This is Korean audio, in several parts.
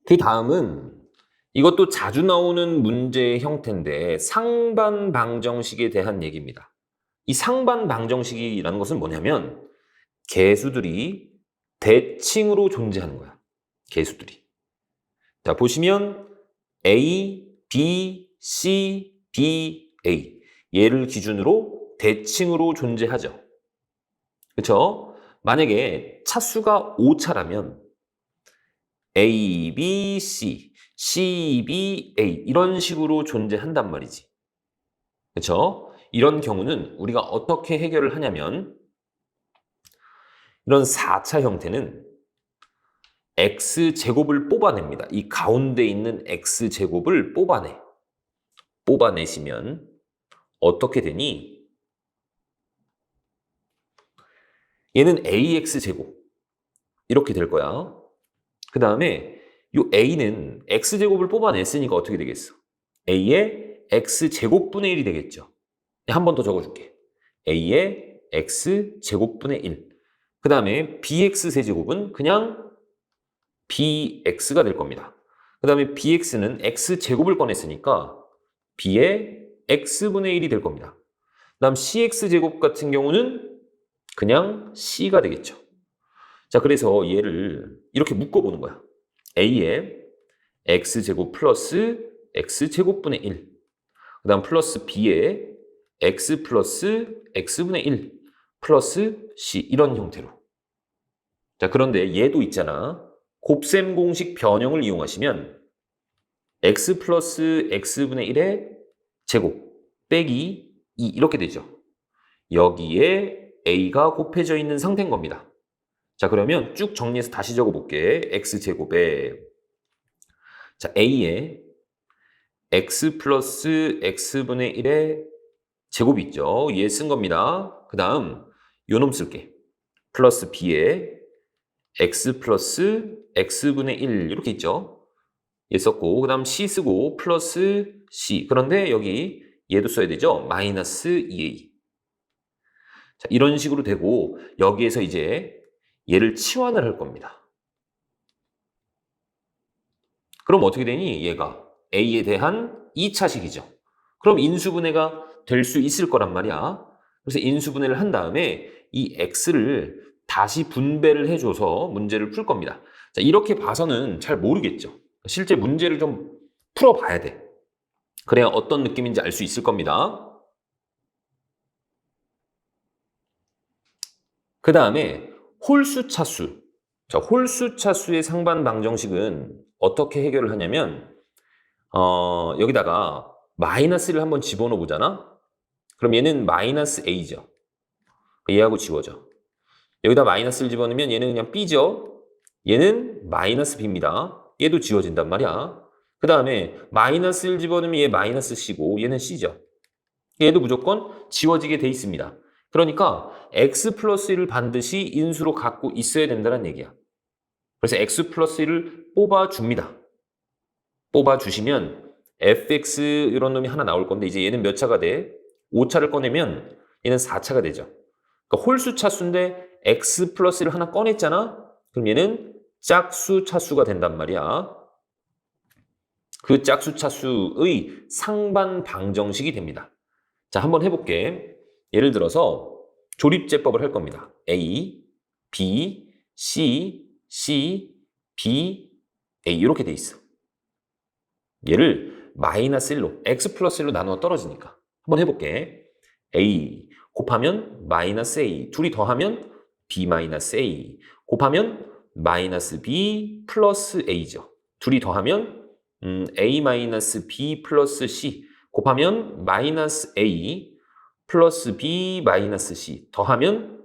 그 다음은 이것도 자주 나오는 문제의 형태인데 상반 방정식에 대한 얘기입니다. 이 상반 방정식이라는 것은 뭐냐면 개수들이 대칭으로 존재하는 거야. 개수들이. 자, 보시면 A, B, C, B, A 얘를 기준으로 대칭으로 존재하죠. 그렇죠? 만약에 차수가 5차라면 A, B, C, C, B, A 이런 식으로 존재한단 말이지. 그렇죠? 이런 경우는 우리가 어떻게 해결을 하냐면 이런 4차 형태는 x제곱을 뽑아냅니다. 이 가운데 있는 x제곱을 뽑아내. 뽑아내시면 어떻게 되니? 얘는 ax제곱 이렇게 될 거야. 그 다음에 이 a는 x제곱을 뽑아냈으니까 어떻게 되겠어? a의 x제곱분의 1이 되겠죠. 한 번 더 적어줄게. a의 x제곱분의 1. 그 다음에 bx세제곱은 그냥 bx가 될 겁니다. 그 다음에 bx는 x제곱을 꺼냈으니까 b의 x분의 1이 될 겁니다. 그 다음 cx제곱 같은 경우는 그냥 c가 되겠죠. 자, 그래서 얘를 이렇게 묶어보는 거야. a의 x제곱 플러스 x제곱분의 1. 그 다음 플러스 b의 x 플러스 x분의 1 플러스 c 이런 형태로. 자, 그런데 얘도 있잖아. 곱셈 공식 변형을 이용하시면 x 플러스 x분의 1의 제곱 빼기 2 이렇게 되죠. 여기에 a가 곱해져 있는 상태인 겁니다. 자, 그러면 쭉 정리해서 다시 적어볼게. x제곱에 자, a에 x 플러스 x분의 1의 제곱이 있죠. 얘 쓴 겁니다. 그 다음 요놈 쓸게. 플러스 b에 x 플러스 x분의 1 이렇게 있죠. 얘 썼고 그 다음 c 쓰고 플러스 c. 그런데 여기 얘도 써야 되죠. 마이너스 2a. 자, 이런 식으로 되고 여기에서 이제 얘를 치환을 할 겁니다. 그럼 어떻게 되니? 얘가 a에 대한 2차식이죠. 그럼 인수분해가 될 수 있을 거란 말이야. 그래서 인수분해를 한 다음에 이 x를 다시 분배를 해줘서 문제를 풀 겁니다. 자, 이렇게 봐서는 잘 모르겠죠. 실제 문제를 좀 풀어봐야 돼. 그래야 어떤 느낌인지 알 수 있을 겁니다. 그 다음에 홀수차수. 자, 홀수차수의 상반 방정식은 어떻게 해결을 하냐면 여기다가 마이너스를 한번 집어넣어 보잖아. 그럼 얘는 마이너스 a죠. 얘하고 지워져. 여기다 마이너스를 집어넣으면 얘는 그냥 b죠. 얘는 마이너스 b입니다. 얘도 지워진단 말이야. 그 다음에 마이너스를 집어넣으면 얘 마이너스 c고 얘는 c죠. 얘도 무조건 지워지게 돼 있습니다. 그러니까 x 플러스 1을 반드시 인수로 갖고 있어야 된다는 얘기야. 그래서 x 플러스 1을 뽑아줍니다. 뽑아주시면 fx 이런 놈이 하나 나올 건데 이제 얘는 몇 차가 돼? 5차를 꺼내면 얘는 4차가 되죠. 그러니까 홀수 차수인데 x 플러스 1을 하나 꺼냈잖아? 그럼 얘는 짝수 차수가 된단 말이야. 그 짝수 차수의 상반 방정식이 됩니다. 자, 한번 해볼게. 예를 들어서 조립제법을 할 겁니다. A, B, C, C, B, A 이렇게 돼 있어. 얘를 마이너스 1로, x 플러스 1로 나누어 떨어지니까. 한번 해볼게. A 곱하면 마이너스 A, 둘이 더하면 B 마이너스 A, 곱하면 마이너스 B 플러스 A죠. 둘이 더하면 A 마이너스 B 플러스 C, 곱하면 마이너스 A 플러스 B 마이너스 C, 더하면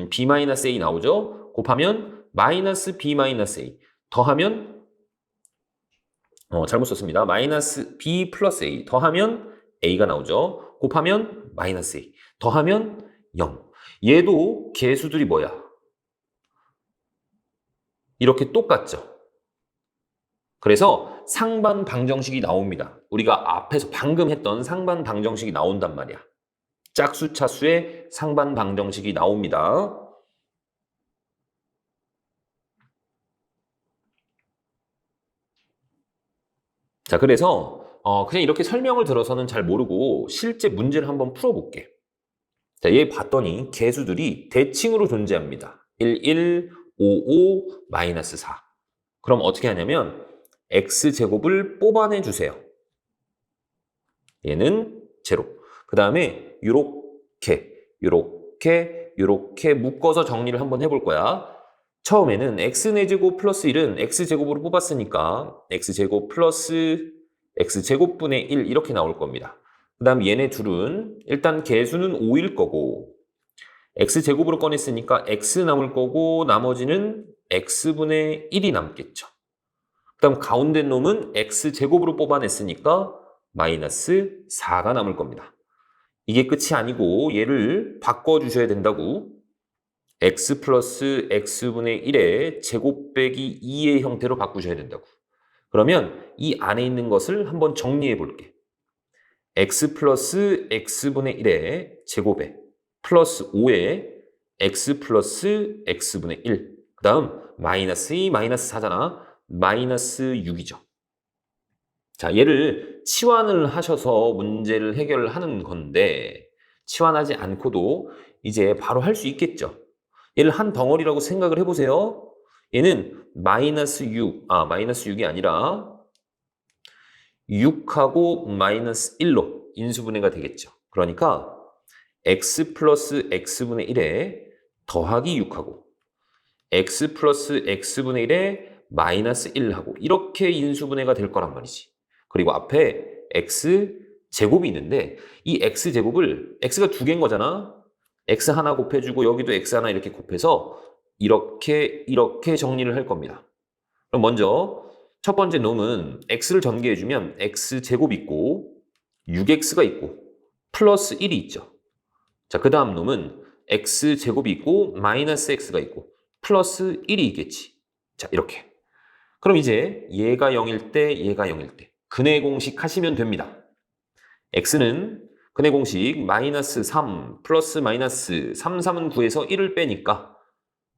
B 마이너스 A 나오죠. 곱하면 마이너스 B 마이너스 A, 더하면 잘못 썼습니다. 마이너스 B 플러스 A 더하면 A가 나오죠. 곱하면 마이너스 A 더하면 0. 얘도 개수들이 뭐야? 이렇게 똑같죠. 그래서 상반 방정식이 나옵니다. 우리가 앞에서 방금 했던 상반 방정식이 나온단 말이야. 짝수 차수의 상반 방정식이 나옵니다. 자, 그래서 그냥 이렇게 설명을 들어서는 잘 모르고 실제 문제를 한번 풀어볼게. 자, 얘 봤더니 개수들이 대칭으로 존재합니다. 1, 1, 5, 5, 마이너스 4. 그럼 어떻게 하냐면 x제곱을 뽑아내 주세요. 얘는 제로. 그 다음에 요렇게 묶어서 정리를 한번 해볼 거야. 처음에는 x제곱 플러스 1은 x제곱으로 뽑았으니까 x제곱 플러스 x제곱분의 1 이렇게 나올 겁니다. 그 다음 얘네 둘은 일단 개수는 5일 거고 x제곱으로 꺼냈으니까 x 남을 거고 나머지는 x분의 1이 남겠죠. 그 다음 가운데 놈은 x제곱으로 뽑아냈으니까 마이너스 4가 남을 겁니다. 이게 끝이 아니고 얘를 바꿔주셔야 된다고. x 플러스 x분의 1의 제곱 빼기 2의 형태로 바꾸셔야 된다고. 그러면 이 안에 있는 것을 한번 정리해 볼게. x 플러스 x분의 1의 제곱에 플러스 5에 x 플러스 x분의 1. 그 다음 마이너스 2, 마이너스 4잖아. 마이너스 6이죠. 자, 얘를 치환을 하셔서 문제를 해결하는 건데 치환하지 않고도 이제 바로 할 수 있겠죠. 얘를 한 덩어리라고 생각을 해보세요. 얘는 마이너스 6이 아니라 6하고 마이너스 1로 인수분해가 되겠죠. 그러니까 x 플러스 x분의 1에 더하기 6하고 x 플러스 x분의 1에 마이너스 1하고 이렇게 인수분해가 될 거란 말이지. 그리고 앞에 x제곱이 있는데 이 x제곱을 x가 두 개인 거잖아. x 하나 곱해주고 여기도 x 하나 이렇게 곱해서 이렇게 정리를 할 겁니다. 그럼 먼저 첫 번째 놈은 x를 전개해주면 x제곱 있고 6x가 있고 플러스 1이 있죠. 자, 그 다음 놈은 x제곱이 있고 마이너스 x가 있고 플러스 1이 있겠지. 자, 이렇게. 그럼 이제 얘가 0일 때 얘가 0일 때 근해 공식 하시면 됩니다. x는 근해 공식 마이너스 3 플러스 마이너스 3, 3은 9에서 1을 빼니까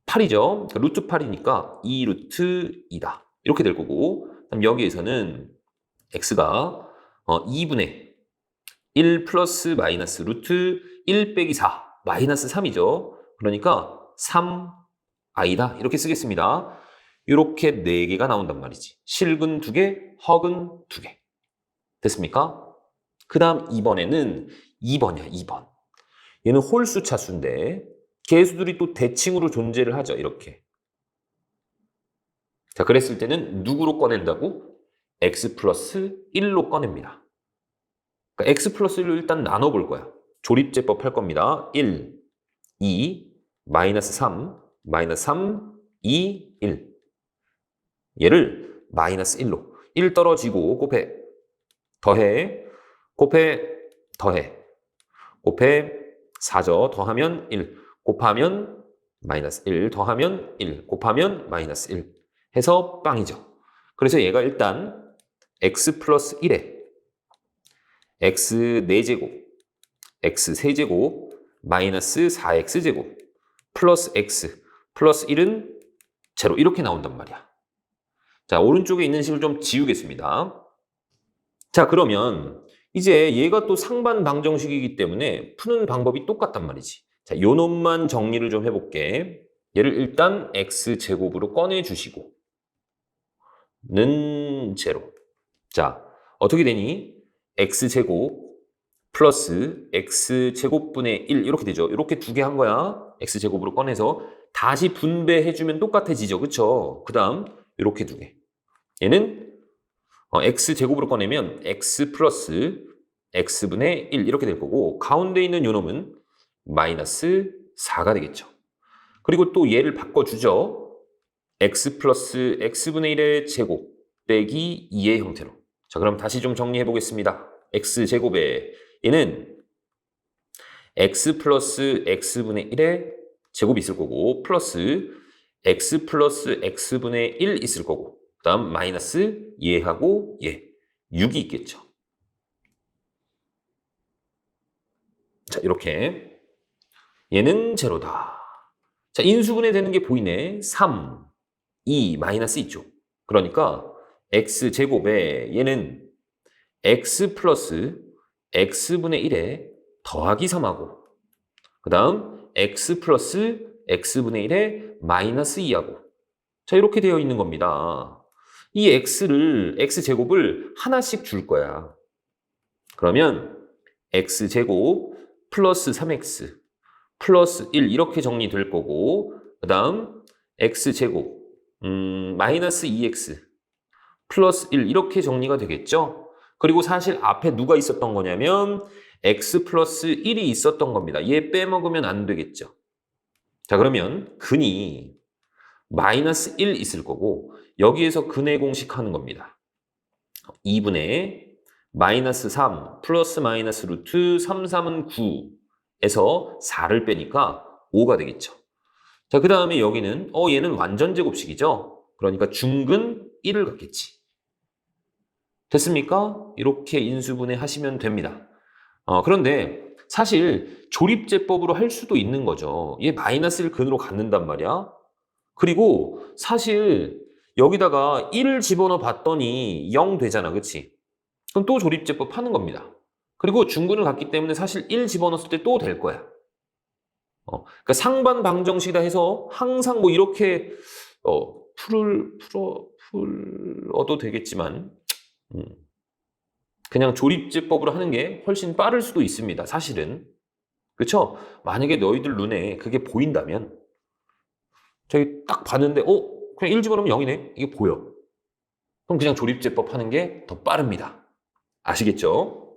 8이죠. 그러니까 루트 8이니까 2 루트 2다. 이렇게 될 거고 그럼 여기에서는 x가 2분의 1 플러스 마이너스 루트 1 빼기 4 마이너스 3이죠. 그러니까 3i다. 이렇게 쓰겠습니다. 이렇게 4개가 나온단 말이지. 실근 2개, 허근 2개. 됐습니까? 그 다음 2번에는 2번이야, 2번. 얘는 홀수 차수인데 개수들이 또 대칭으로 존재를 하죠, 이렇게. 자, 그랬을 때는 누구로 꺼낸다고? x 플러스 1로 꺼냅니다. 그러니까 x 플러스 1로 일단 나눠볼 거야. 조립제법 할 겁니다. 1, 2, 마이너스 3, 마이너스 3, 2, 1. 얘를 마이너스 1로 1 떨어지고 곱해 더해 곱해 더해 곱해 4죠. 더하면 1 곱하면 마이너스 1 더하면 1 곱하면 마이너스 1 해서 빵이죠. 그래서 얘가 일단 x 플러스 1에 x 4제곱 x 세제곱 마이너스 4x제곱 플러스 x 플러스 1은 제로 이렇게 나온단 말이야. 자, 오른쪽에 있는 식을 좀 지우겠습니다. 자, 그러면 이제 얘가 또 상반 방정식이기 때문에 푸는 방법이 똑같단 말이지. 자, 요 놈만 정리를 좀 해볼게. 얘를 일단 x제곱으로 꺼내주시고 는 제로. 자, 어떻게 되니? x제곱 플러스 x제곱분의 1 이렇게 되죠. 이렇게 두 개 한 거야. x제곱으로 꺼내서 다시 분배해주면 똑같아지죠. 그쵸? 그 다음 이렇게 두 개. 얘는 x제곱으로 꺼내면 x 플러스 x분의 1 이렇게 될 거고 가운데 있는 요 놈은 마이너스 4가 되겠죠. 그리고 또 얘를 바꿔주죠. x 플러스 x분의 1의 제곱 빼기 2의 형태로. 자, 그럼 다시 좀 정리해 보겠습니다. x제곱에 얘는 x 플러스 x분의 1의 제곱이 있을 거고 플러스 x 플러스 x분의 1 있을 거고 그 다음 마이너스 얘하고 얘 6이 있겠죠. 자, 이렇게 얘는 제로다. 자, 인수분해 되는 게 보이네. 3, 2, 마이너스 있죠. 그러니까 x제곱에 얘는 x 플러스 x분의 1에 더하기 3하고 그 다음 x 플러스 x분의 1에 마이너스 2하고 자 이렇게 되어 있는 겁니다. 이 x제곱을 하나씩 줄 거야. 그러면 x제곱 플러스 3x 플러스 1 이렇게 정리될 거고 그 다음 x제곱 마이너스 2x 플러스 1 이렇게 정리가 되겠죠? 그리고 사실 앞에 누가 있었던 거냐면 x 플러스 1이 있었던 겁니다. 얘 빼먹으면 안 되겠죠? 자 그러면 근이 마이너스 1 있을 거고 여기에서 근의 공식 하는 겁니다. 2분의 마이너스 3 플러스 마이너스 루트 3, 3은 9에서 4를 빼니까 5가 되겠죠. 자, 그 다음에 여기는 얘는 완전 제곱식이죠. 그러니까 중근 1을 갖겠지. 됐습니까? 이렇게 인수분해 하시면 됩니다. 그런데 사실 조립제법으로 할 수도 있는 거죠. 얘 마이너스 1 근으로 갖는단 말이야. 그리고 사실 여기다가 1을 집어넣어 봤더니 0 되잖아. 그치? 그럼 또 조립제법 하는 겁니다. 그리고 중근을 갖기 때문에 사실 1 집어넣었을 때 또 될 거야. 그러니까 상반 방정식이다 해서 항상 뭐 이렇게 풀어도 되겠지만 그냥 조립제법으로 하는 게 훨씬 빠를 수도 있습니다. 사실은. 그렇죠? 만약에 너희들 눈에 그게 보인다면 저희 딱 봤는데 그냥 1 집어넣으면 0이네. 이게 보여. 그럼 그냥 조립제법 하는 게 더 빠릅니다. 아시겠죠?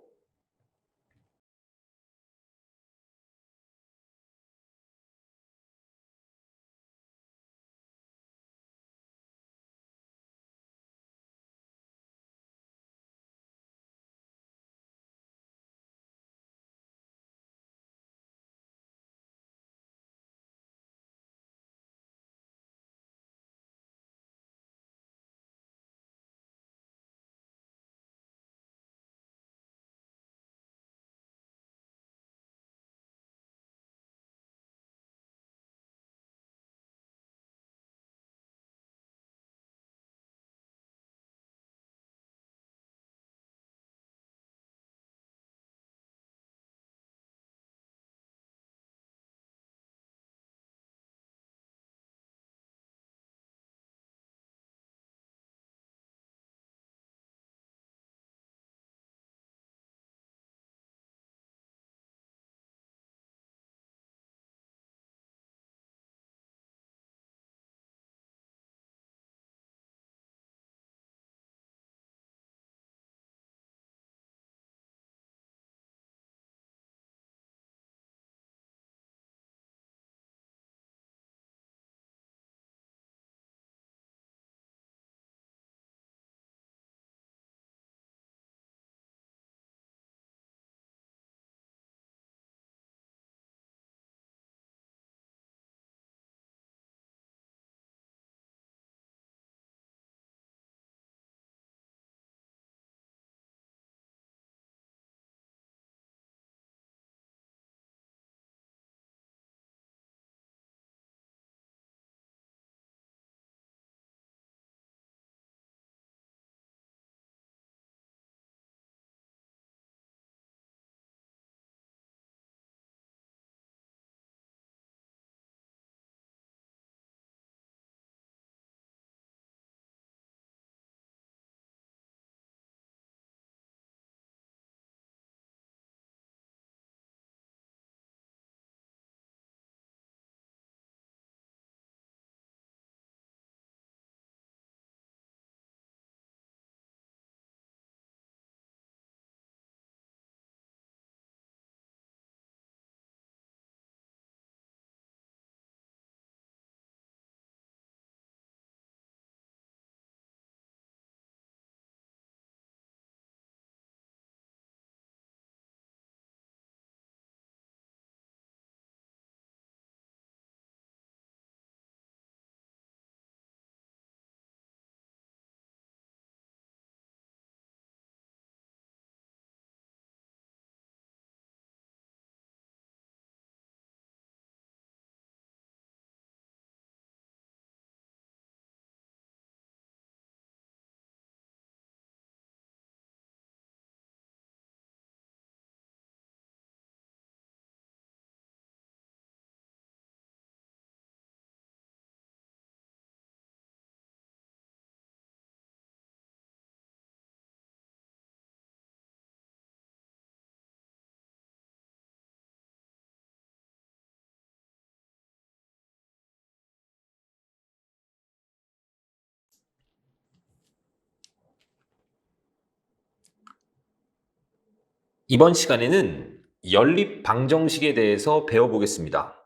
이번 시간에는 연립 방정식에 대해서 배워보겠습니다.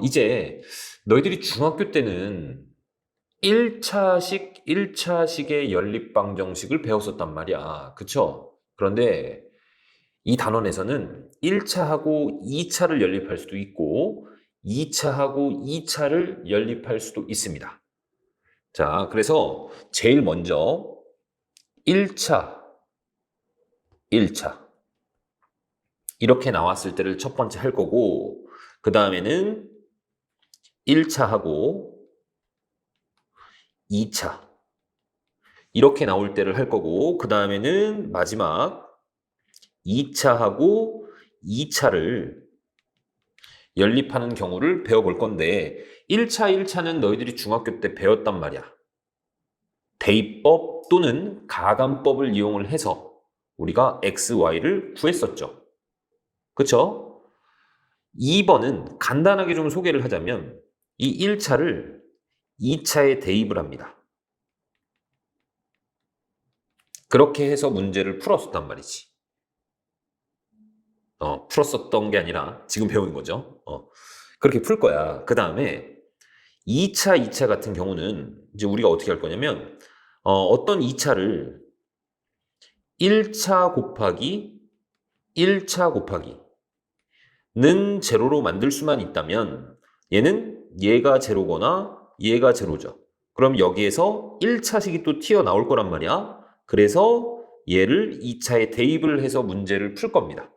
이제 너희들이 중학교 때는 1차식의 연립 방정식을 배웠었단 말이야. 그쵸? 그런데 이 단원에서는 1차하고 2차를 연립할 수도 있고 2차하고 2차를 연립할 수도 있습니다. 자, 그래서 제일 먼저 1차 이렇게 나왔을 때를 첫 번째 할 거고, 그 다음에는 1차하고 2차 이렇게 나올 때를 할 거고, 그 다음에는 마지막 2차하고 2차를 연립하는 경우를 배워볼 건데, 1차는 너희들이 중학교 때 배웠단 말이야. 대입법 또는 가감법을 이용을 해서 우리가 x, y를 구했었죠. 그쵸? 2번은 간단하게 좀 소개를 하자면 이 1차를 2차에 대입을 합니다. 그렇게 해서 문제를 풀었었단 말이지. 풀었었던 게 아니라 지금 배우는 거죠. 그렇게 풀 거야. 그 다음에 2차 같은 경우는 이제 우리가 어떻게 할 거냐면 어떤 2차를 1차 곱하기 1차 곱하기 는 제로로 만들 수만 있다면 얘가 제로거나 얘가 제로죠. 그럼 여기에서 1차식이 또 튀어나올 거란 말이야. 그래서 얘를 2차에 대입을 해서 문제를 풀 겁니다.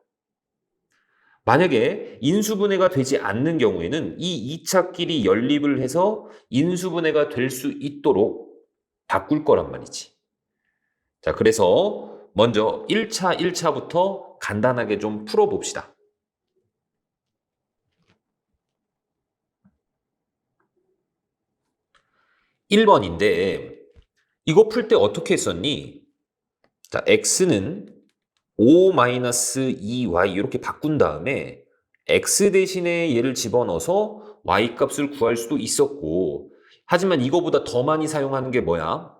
만약에 인수분해가 되지 않는 경우에는 이 2차끼리 연립을 해서 인수분해가 될 수 있도록 바꿀 거란 말이지. 자, 그래서 먼저 1차부터 간단하게 좀 풀어봅시다. 1번인데 이거 풀 때 어떻게 했었니? 자, x는 5-2y 이렇게 바꾼 다음에 x 대신에 얘를 집어넣어서 y 값을 구할 수도 있었고, 하지만 이거보다 더 많이 사용하는 게 뭐야?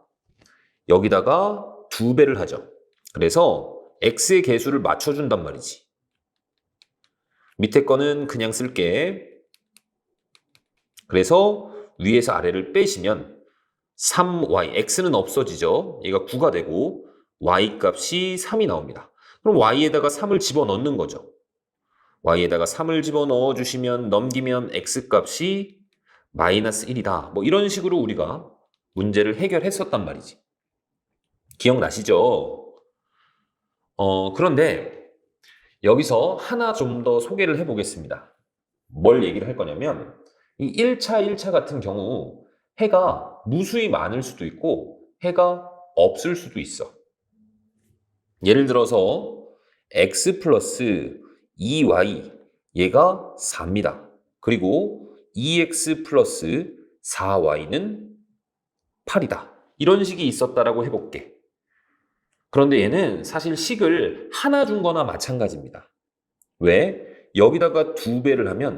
여기다가 2배를 하죠. 그래서 x의 개수를 맞춰준단 말이지. 밑에 거는 그냥 쓸게. 그래서 위에서 아래를 빼시면 3y, x는 없어지죠. 얘가 9가 되고 y 값이 3이 나옵니다. 그럼 y에다가 3을 집어넣는 거죠. y에다가 3을 집어넣어 주시면 넘기면 x 값이 마이너스 1이다. 뭐 이런 식으로 우리가 문제를 해결했었단 말이지. 기억나시죠? 그런데 여기서 하나 좀 더 소개를 해보겠습니다. 뭘 얘기를 할 거냐면 이 1차 같은 경우 해가 무수히 많을 수도 있고 해가 없을 수도 있어. 예를 들어서 x 플러스 2y 얘가 4입니다. 그리고 2x 플러스 4y는 8이다. 이런 식이 있었다라고 해볼게. 그런데 얘는 사실 식을 하나 준 거나 마찬가지입니다. 왜? 여기다가 2배를 하면